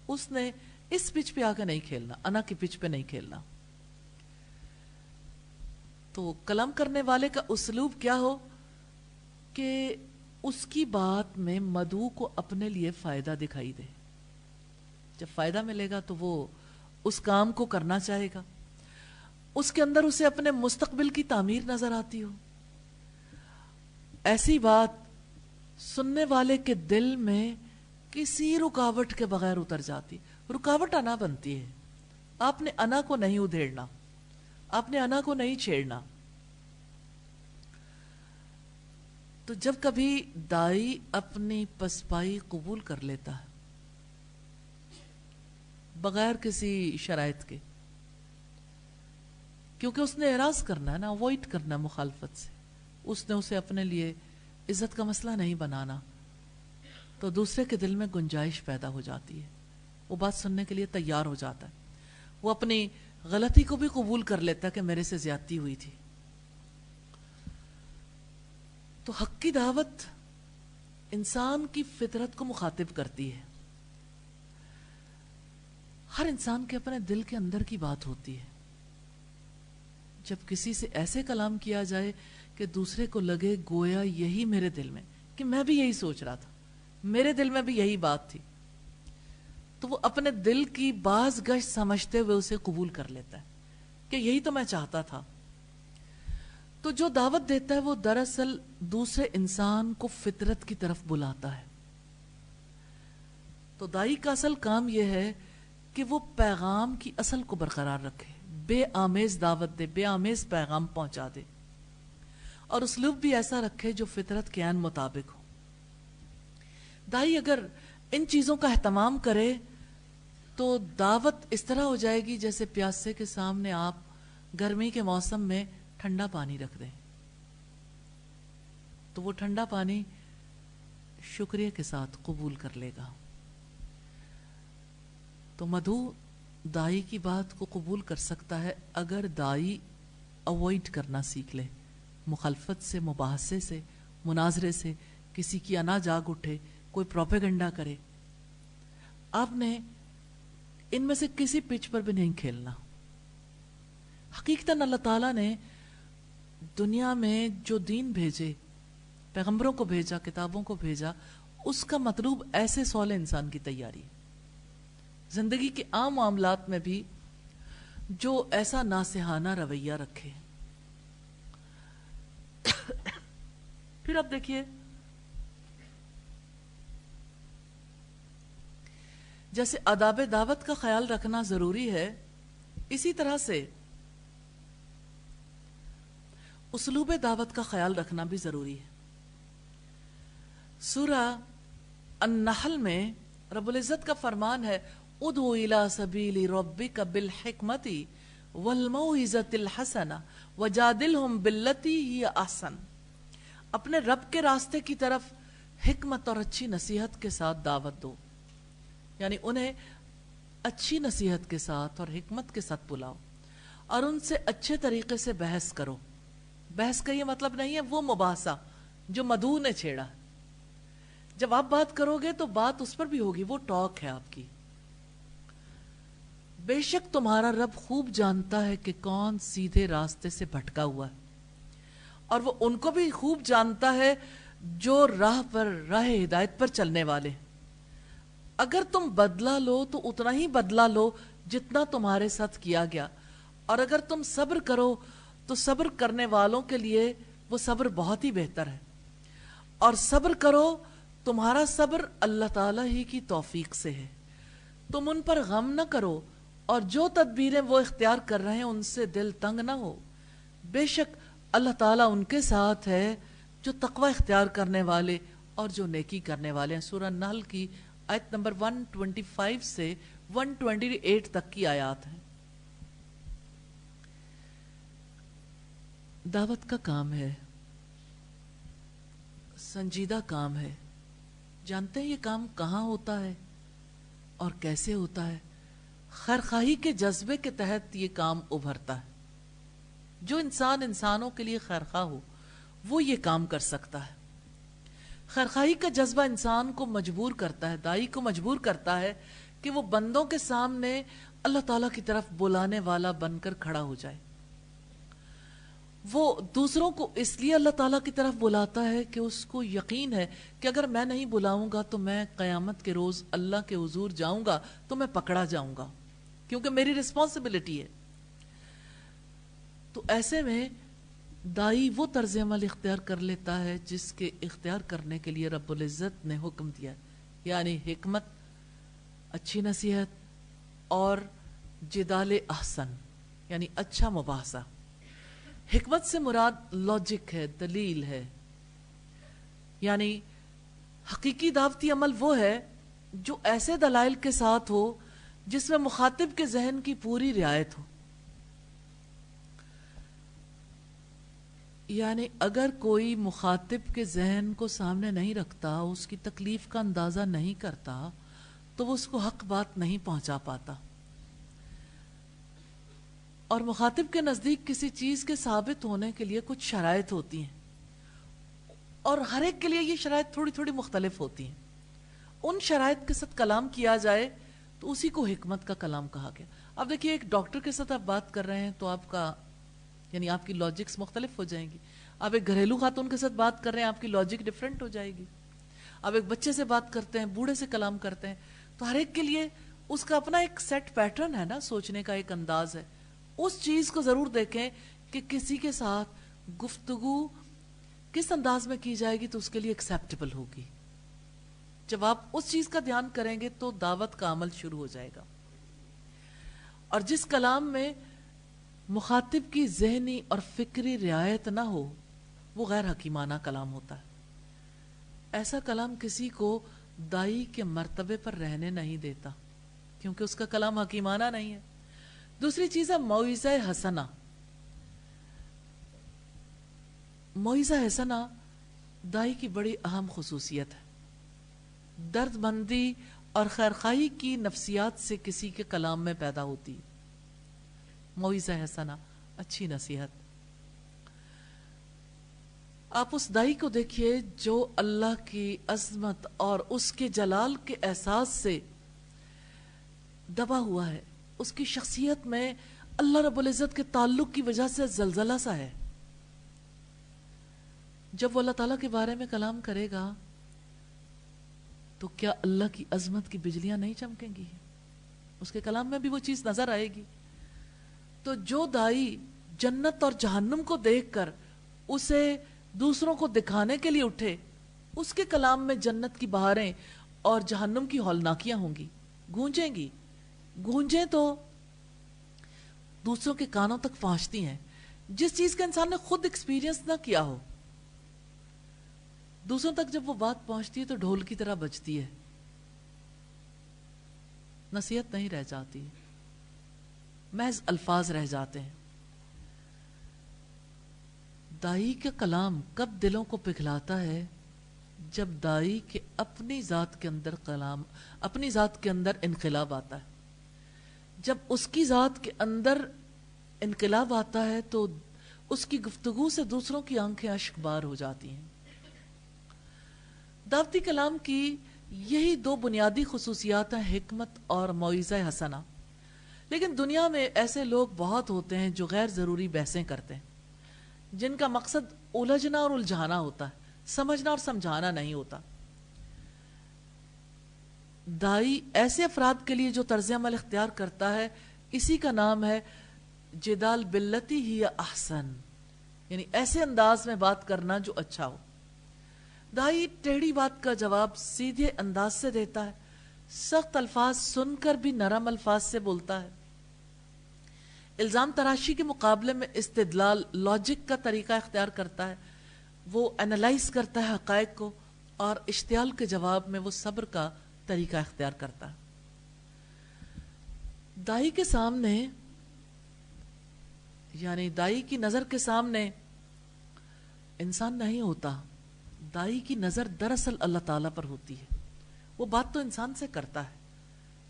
اس نے اس پچ پہ آ کے نہیں کھیلنا، انا کی پچ پہ نہیں کھیلنا. تو کلام کرنے والے کا اسلوب کیا ہو کہ اس کی بات میں مدعو کو اپنے لیے فائدہ دکھائی دے. جب فائدہ ملے گا تو وہ اس کام کو کرنا چاہے گا. اس کے اندر اسے اپنے مستقبل کی تعمیر نظر آتی ہو، ایسی بات سننے والے کے دل میں کسی رکاوٹ کے بغیر اتر جاتی. رکاوٹ انا بنتی ہے. آپ نے انا کو نہیں ادھیڑنا، آپ نے انا کو نہیں چھیڑنا. تو جب کبھی دائی اپنی پسپائی قبول کر لیتا ہے بغیر کسی شرائط کے، کیونکہ اس نے اعراض کرنا ہے نا، اوائڈ کرنا ہے مخالفت سے، اس نے اسے اپنے لیے عزت کا مسئلہ نہیں بنانا، تو دوسرے کے دل میں گنجائش پیدا ہو جاتی ہے، وہ بات سننے کے لیے تیار ہو جاتا ہے، وہ اپنی غلطی کو بھی قبول کر لیتا ہے کہ میرے سے زیادتی ہوئی تھی. تو حق کی دعوت انسان کی فطرت کو مخاطب کرتی ہے. ہر انسان کے اپنے دل کے اندر کی بات ہوتی ہے. جب کسی سے ایسے کلام کیا جائے کہ دوسرے کو لگے گویا یہی میرے دل میں، کہ میں بھی یہی سوچ رہا تھا، میرے دل میں بھی یہی بات تھی، تو وہ اپنے دل کی باز گشت سمجھتے ہوئے اسے قبول کر لیتا ہے کہ یہی تو میں چاہتا تھا. تو جو دعوت دیتا ہے وہ دراصل دوسرے انسان کو فطرت کی طرف بلاتا ہے. تو دائی کا اصل کام یہ ہے کہ وہ پیغام کی اصل کو برقرار رکھے، بے آمیز دعوت دے، بے آمیز پیغام پہنچا دے، اور اسلوب بھی ایسا رکھے جو فطرت کے عین مطابق ہو. دائی اگر ان چیزوں کا اہتمام کرے تو دعوت اس طرح ہو جائے گی جیسے پیاسے کے سامنے آپ گرمی کے موسم میں ٹھنڈا پانی رکھ دیں، تو وہ ٹھنڈا پانی شکریہ کے ساتھ قبول کر لے گا. تو مدعو دائی کی بات کو قبول کر سکتا ہے اگر دائی اوائڈ کرنا سیکھ لے، مخالفت سے، مباحثے سے، مناظرے سے، کسی کی انا جاگ اٹھے، کوئی پروپیگنڈا کرے. آپ نے ان میں سے کسی پچ پر بھی نہیں کھیلنا. حقیقتاً اللہ تعالیٰ نے دنیا میں جو دین بھیجے، پیغمبروں کو بھیجا، کتابوں کو بھیجا، اس کا مطلوب ایسے سولے انسان کی تیاری. زندگی کے عام معاملات میں بھی جو ایسا ناصحانہ رویہ رکھے. پھر اب دیکھیے، جیسے آداب دعوت کا خیال رکھنا ضروری ہے، اسی طرح سے اسلوب دعوت کا خیال رکھنا بھی ضروری ہے. سورہ النحل میں رب العزت کا فرمان ہے، ادعو الی سبیل ربک بالحکمت والموعظۃ الحسنہ وجادلہم باللتی ہی احسن. اپنے رب کے راستے کی طرف حکمت اور اچھی نصیحت کے ساتھ دعوت دو، یعنی انہیں اچھی نصیحت کے ساتھ اور حکمت کے ساتھ بلاؤ، اور ان سے اچھے طریقے سے بحث کرو. بحث کا یہ مطلب نہیں ہے وہ مباحثہ جو مدعو نے چھیڑا. جب آپ بات کرو گے تو بات اس پر بھی ہوگی، وہ ٹاک ہے آپ کی. بے شک تمہارا رب خوب جانتا ہے کہ کون سیدھے راستے سے بھٹکا ہوا ہے، اور وہ ان کو بھی خوب جانتا ہے جو راہ ہدایت پر چلنے والے. اگر تم بدلہ لو تو اتنا ہی بدلہ لو جتنا تمہارے ساتھ کیا گیا، اور اگر تم صبر کرو تو صبر کرنے والوں کے لیے وہ صبر بہت ہی بہتر ہے. اور صبر کرو، تمہارا صبر اللہ تعالیٰ ہی کی توفیق سے ہے. تم ان پر غم نہ کرو، اور جو تدبیریں وہ اختیار کر رہے ہیں ان سے دل تنگ نہ ہو. بے شک اللہ تعالیٰ ان کے ساتھ ہے جو تقوی اختیار کرنے والے اور جو نیکی کرنے والے ہیں. سورہ نحل کی آیت نمبر 125 سے 128 تک کی آیات ہیں. دعوت کا کام ہے، سنجیدہ کام ہے. جانتے ہیں یہ کام کہاں ہوتا ہے اور کیسے ہوتا ہے؟ خیرخواہی کے جذبے کے تحت یہ کام ابھرتا ہے. جو انسان انسانوں کے لیے خیرخواہ ہو وہ یہ کام کر سکتا ہے. خیرخواہی کا جذبہ انسان کو مجبور کرتا ہے، دائی کو مجبور کرتا ہے کہ وہ بندوں کے سامنے اللہ تعالیٰ کی طرف بلانے والا بن کر کھڑا ہو جائے. وہ دوسروں کو اس لیے اللہ تعالیٰ کی طرف بلاتا ہے کہ اس کو یقین ہے کہ اگر میں نہیں بلاؤں گا تو میں قیامت کے روز اللہ کے حضور جاؤں گا تو میں پکڑا جاؤں گا، کیونکہ میری رسپانسبلٹی ہے. تو ایسے میں دائی وہ طرز عمل اختیار کر لیتا ہے جس کے اختیار کرنے کے لیے رب العزت نے حکم دیا، یعنی حکمت، اچھی نصیحت اور جدال احسن، یعنی اچھا مباحثہ۔ حکمت سے مراد لاجک ہے، دلیل ہے، یعنی حقیقی دعوتی عمل وہ ہے جو ایسے دلائل کے ساتھ ہو جس میں مخاطب کے ذہن کی پوری رعایت ہو۔ یعنی اگر کوئی مخاطب کے ذہن کو سامنے نہیں رکھتا، اس کی تکلیف کا اندازہ نہیں کرتا، تو وہ اس کو حق بات نہیں پہنچا پاتا۔ اور مخاطب کے نزدیک کسی چیز کے ثابت ہونے کے لیے کچھ شرائط ہوتی ہیں، اور ہر ایک کے لیے یہ شرائط تھوڑی تھوڑی مختلف ہوتی ہیں۔ ان شرائط کے ساتھ کلام کیا جائے تو اسی کو حکمت کا کلام کہا گیا۔ اب دیکھیے، ایک ڈاکٹر کے ساتھ آپ بات کر رہے ہیں تو آپ کا یعنی آپ کی لاجکس مختلف ہو جائیں گی۔ آپ ایک گھریلو خاتون کے ساتھ بات کر رہے ہیں، آپ کی لاجک ڈیفرنٹ ہو جائے گی۔ آپ ایک بچے سے بات کرتے ہیں، بوڑھے سے کلام کرتے ہیں، تو ہر ایک کے لیے اس کا اپنا ایک سیٹ پیٹرن ہے نا، سوچنے کا ایک انداز ہے۔ اس چیز کو ضرور دیکھیں کہ کسی کے ساتھ گفتگو کس انداز میں کی جائے گی تو اس کے لیے ایکسیپٹیبل ہوگی۔ جب آپ اس چیز کا دھیان کریں گے تو دعوت کا عمل شروع ہو جائے گا۔ اور جس کلام میں مخاطب کی ذہنی اور فکری رعایت نہ ہو وہ غیر حکیمانہ کلام ہوتا ہے۔ ایسا کلام کسی کو دائی کے مرتبے پر رہنے نہیں دیتا، کیونکہ اس کا کلام حکیمانہ نہیں ہے۔ دوسری چیز ہے موعظہ حسنہ۔ موعظہ حسنہ دائی کی بڑی اہم خصوصیت ہے۔ درد مندی اور خیرخواہی کی نفسیات سے کسی کے کلام میں پیدا ہوتی ہے۔ موعظہ حسنہ، اچھی نصیحت۔ آپ اس دائی کو دیکھیے جو اللہ کی عظمت اور اس کے جلال کے احساس سے دبا ہوا ہے، اس کی شخصیت میں اللہ رب العزت کے تعلق کی وجہ سے زلزلہ سا ہے۔ جب وہ اللہ تعالیٰ کے بارے میں کلام کرے گا تو کیا اللہ کی عظمت کی بجلیاں نہیں چمکیں گی؟ اس کے کلام میں بھی وہ چیز نظر آئے گی۔ تو جو دائی جنت اور جہنم کو دیکھ کر اسے دوسروں کو دکھانے کے لیے اٹھے، اس کے کلام میں جنت کی بہاریں اور جہنم کی ہولناکیاں ہوں گی، گونجیں گی۔ گونجیں تو دوسروں کے کانوں تک پہنچتی ہیں۔ جس چیز کا انسان نے خود ایکسپیرینس نہ کیا ہو، دوسروں تک جب وہ بات پہنچتی ہے تو ڈھول کی طرح بجتی ہے، نصیحت نہیں رہ جاتی، محض الفاظ رہ جاتے ہیں۔ دائی کا کلام کب دلوں کو پگھلاتا ہے؟ جب دائی کے اپنی ذات کے اندر انقلاب آتا ہے۔ جب اس کی ذات کے اندر انقلاب آتا ہے تو اس کی گفتگو سے دوسروں کی آنکھیں اشک بار ہو جاتی ہیں۔ دعوتی کلام کی یہی دو بنیادی خصوصیات ہیں، حکمت اور موعظہ حسنہ۔ لیکن دنیا میں ایسے لوگ بہت ہوتے ہیں جو غیر ضروری بحثیں کرتے ہیں، جن کا مقصد الجھنا اور الجھانا ہوتا ہے، سمجھنا اور سمجھانا نہیں ہوتا۔ دائی ایسے افراد کے لیے جو طرز عمل اختیار کرتا ہے، اسی کا نام ہے جدال باللتی ہی احسن، یعنی ایسے انداز میں بات کرنا جو اچھا ہو۔ دائی ٹیڑھی بات کا جواب سیدھے انداز سے دیتا ہے، سخت الفاظ سن کر بھی نرم الفاظ سے بولتا ہے۔ الزام تراشی کے مقابلے میں استدلال، لاجک کا طریقہ اختیار کرتا ہے۔ وہ انالائز کرتا ہے حقائق کو، اور اشتعال کے جواب میں وہ صبر کا طریقہ اختیار کرتا ہے۔ دائی کے سامنے، یعنی دائی کی نظر کے سامنے انسان نہیں ہوتا، دائی کی نظر دراصل اللہ تعالیٰ پر ہوتی ہے۔ وہ بات تو انسان سے کرتا ہے،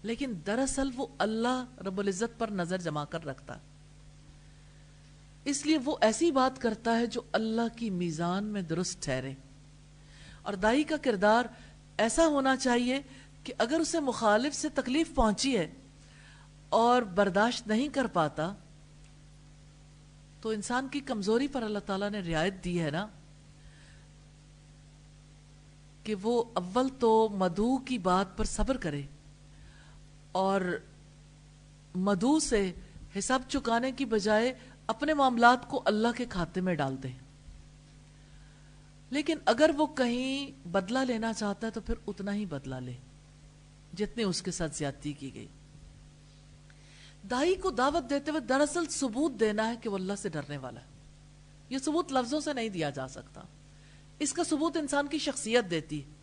لیکن دراصل وہ اللہ رب العزت پر نظر جما کر رکھتا ہے۔ اس لیے وہ ایسی بات کرتا ہے جو اللہ کی میزان میں درست ٹھہرے۔ اور دائی کا کردار ایسا ہونا چاہیے کہ اگر اسے مخالف سے تکلیف پہنچی ہے اور برداشت نہیں کر پاتا، تو انسان کی کمزوری پر اللہ تعالیٰ نے رعایت دی ہے نا، کہ وہ اول تو مدعو کی بات پر صبر کرے، اور مدعو سے حساب چکانے کی بجائے اپنے معاملات کو اللہ کے کھاتے میں ڈال دے، لیکن اگر وہ کہیں بدلہ لینا چاہتا ہے تو پھر اتنا ہی بدلہ لے جتنے اس کے ساتھ زیادتی کی گئی۔ دائی کو دعوت دیتے ہوئے دراصل ثبوت دینا ہے کہ وہ اللہ سے ڈرنے والا ہے۔ یہ ثبوت لفظوں سے نہیں دیا جا سکتا، اس کا ثبوت انسان کی شخصیت دیتی ہے۔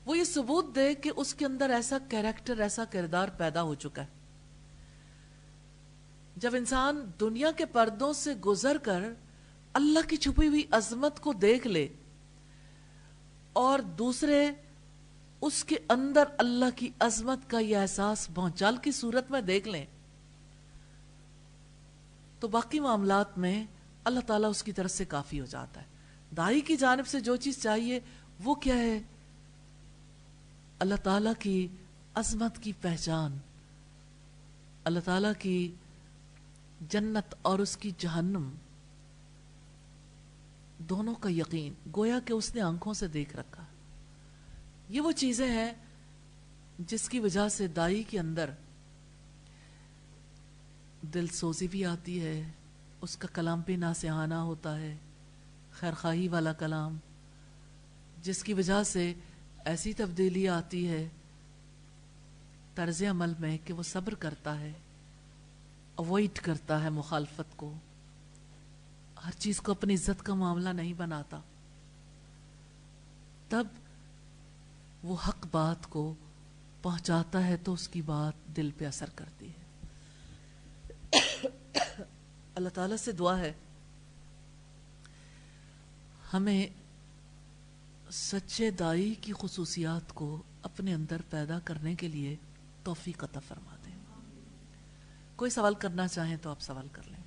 وہ یہ ثبوت دے کہ اس کے اندر ایسا کیریکٹر، ایسا کردار پیدا ہو چکا ہے۔ جب انسان دنیا کے پردوں سے گزر کر اللہ کی چھپی ہوئی عظمت کو دیکھ لے اور دوسرے اس کے اندر اللہ کی عظمت کا یہ احساس بھونچال کی صورت میں دیکھ لیں، تو باقی معاملات میں اللہ تعالیٰ اس کی طرف سے کافی ہو جاتا ہے۔ دائی کی جانب سے جو چیز چاہیے وہ کیا ہے؟ اللہ تعالیٰ کی عظمت کی پہچان، اللہ تعالیٰ کی جنت اور اس کی جہنم دونوں کا یقین، گویا کہ اس نے آنکھوں سے دیکھ رکھا۔ یہ وہ چیزیں ہیں جس کی وجہ سے دائی کے اندر دل سوزی بھی آتی ہے، اس کا کلام بھی ناصحانہ ہوتا ہے، خیرخواہی والا کلام، جس کی وجہ سے ایسی تبدیلی آتی ہے طرز عمل میں کہ وہ صبر کرتا ہے، اوائڈ کرتا ہے مخالفت کو، ہر چیز کو اپنی عزت کا معاملہ نہیں بناتا۔ تب وہ حق بات کو پہنچاتا ہے تو اس کی بات دل پہ اثر کرتی ہے۔ اللہ تعالیٰ سے دعا ہے ہمیں سچے دائی کی خصوصیات کو اپنے اندر پیدا کرنے کے لیے توفیق عطا فرما دیں۔ کوئی سوال کرنا چاہیں تو آپ سوال کر لیں۔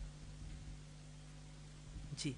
جی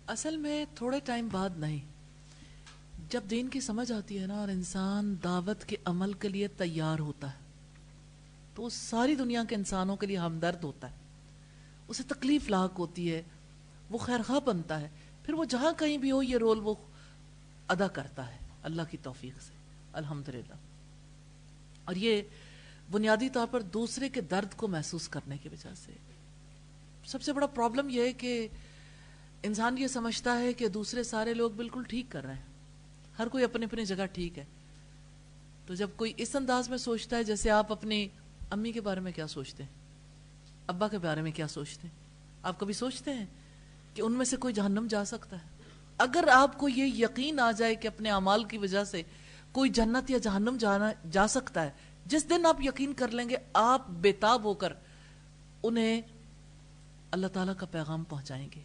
اصل میں تھوڑے ٹائم بعد نہیں، جب دین کی سمجھ آتی ہے نا اور انسان دعوت کے عمل کے لیے تیار ہوتا ہے تو وہ ساری دنیا کے انسانوں کے لیے ہمدرد ہوتا ہے، اسے تکلیف لاحق ہوتی ہے، وہ خیرخواہ بنتا ہے، پھر وہ جہاں کہیں بھی ہو یہ رول وہ ادا کرتا ہے اللہ کی توفیق سے، الحمدللہ۔ اور یہ بنیادی طور پر دوسرے کے درد کو محسوس کرنے کی وجہ سے۔ سب سے بڑا پرابلم یہ ہے کہ انسان یہ سمجھتا ہے کہ دوسرے سارے لوگ بالکل ٹھیک کر رہے ہیں، ہر کوئی اپنی اپنی جگہ ٹھیک ہے، تو جب کوئی اس انداز میں سوچتا ہے جیسے آپ اپنی امی کے بارے میں کیا سوچتے ہیں، ابا کے بارے میں کیا سوچتے ہیں، آپ کبھی سوچتے ہیں کہ ان میں سے کوئی جہنم جا سکتا ہے؟ اگر آپ کو یہ یقین آ جائے کہ اپنے اعمال کی وجہ سے کوئی جنت یا جہنم جا سکتا ہے، جس دن آپ یقین کر لیں گے آپ بےتاب ہو کر انہیں اللہ تعالیٰ کا پیغام پہنچائیں گے۔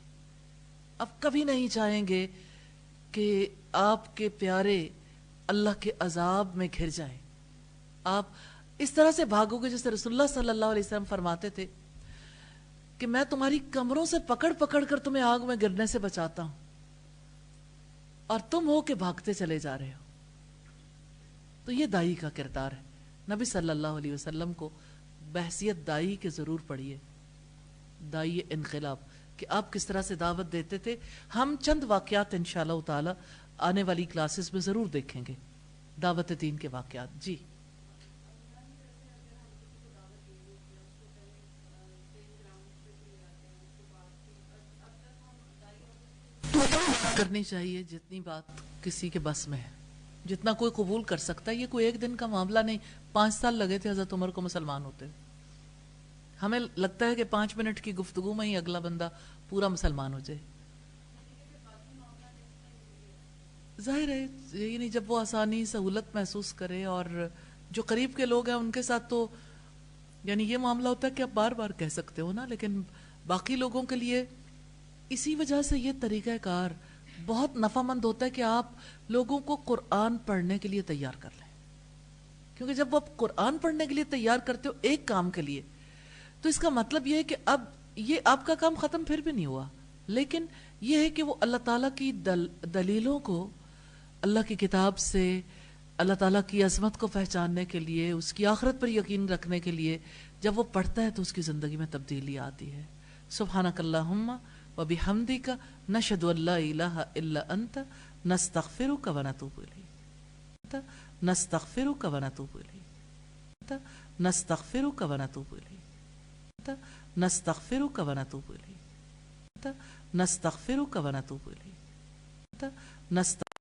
آپ کبھی نہیں چاہیں گے کہ آپ کے پیارے اللہ کے عذاب میں گھر جائیں۔ آپ اس طرح سے بھاگو گے جیسے رسول اللہ صلی اللہ علیہ وسلم فرماتے تھے کہ میں تمہاری کمروں سے پکڑ پکڑ کر تمہیں آگ میں گرنے سے بچاتا ہوں اور تم ہو کہ بھاگتے چلے جا رہے ہو۔ تو یہ دائی کا کردار ہے۔ نبی صلی اللہ علیہ وسلم کو بحثیت دائی کے ضرور پڑھیے، دائی انقلاب، کہ آپ کس طرح سے دعوت دیتے تھے۔ ہم چند واقعات انشاءاللہ تعالی آنے والی کلاسز میں ضرور دیکھیں گے، دعوت دین کے واقعات۔ جی کرنی چاہیے جتنی بات کسی کے بس میں ہے، جتنا کوئی قبول کر سکتا ہے۔ یہ کوئی ایک دن کا معاملہ نہیں، 5 سال لگے تھے حضرت عمر کو مسلمان ہوتے۔ ہمیں لگتا ہے کہ 5 منٹ کی گفتگو میں ہی اگلا بندہ پورا مسلمان ہو جائے۔ ظاہر ہے یہ نہیں، جب وہ آسانی سہولت محسوس کرے، اور جو قریب کے لوگ ہیں ان کے ساتھ تو یعنی یہ معاملہ ہوتا ہے کہ آپ بار بار کہہ سکتے ہو نا، لیکن باقی لوگوں کے لیے اسی وجہ سے یہ طریقہ کار بہت نفع مند ہوتا ہے کہ آپ لوگوں کو قرآن پڑھنے کے لیے تیار کر لیں، کیونکہ جب وہ آپ قرآن پڑھنے کے لیے تیار کرتے ہو ایک کام کے لیے، تو اس کا مطلب یہ ہے کہ اب یہ آپ کا کام ختم پھر بھی نہیں ہوا، لیکن یہ ہے کہ وہ اللہ تعالیٰ کی دلیلوں کو اللہ کی کتاب سے اللہ تعالیٰ کی عظمت کو پہچاننے کے لیے، اس کی آخرت پر یقین رکھنے کے لیے جب وہ پڑھتا ہے تو اس کی زندگی میں تبدیلی آتی ہے۔ سبحانک اللہم و بحمدک نشہد ان لا الہ الا انت نستغفرک و نتوب الیک نستغفرک و نتوب الیک نستغفرک و نتوب الیک نستغفرک و نتوب الیک نستغفرک و نتوب الیک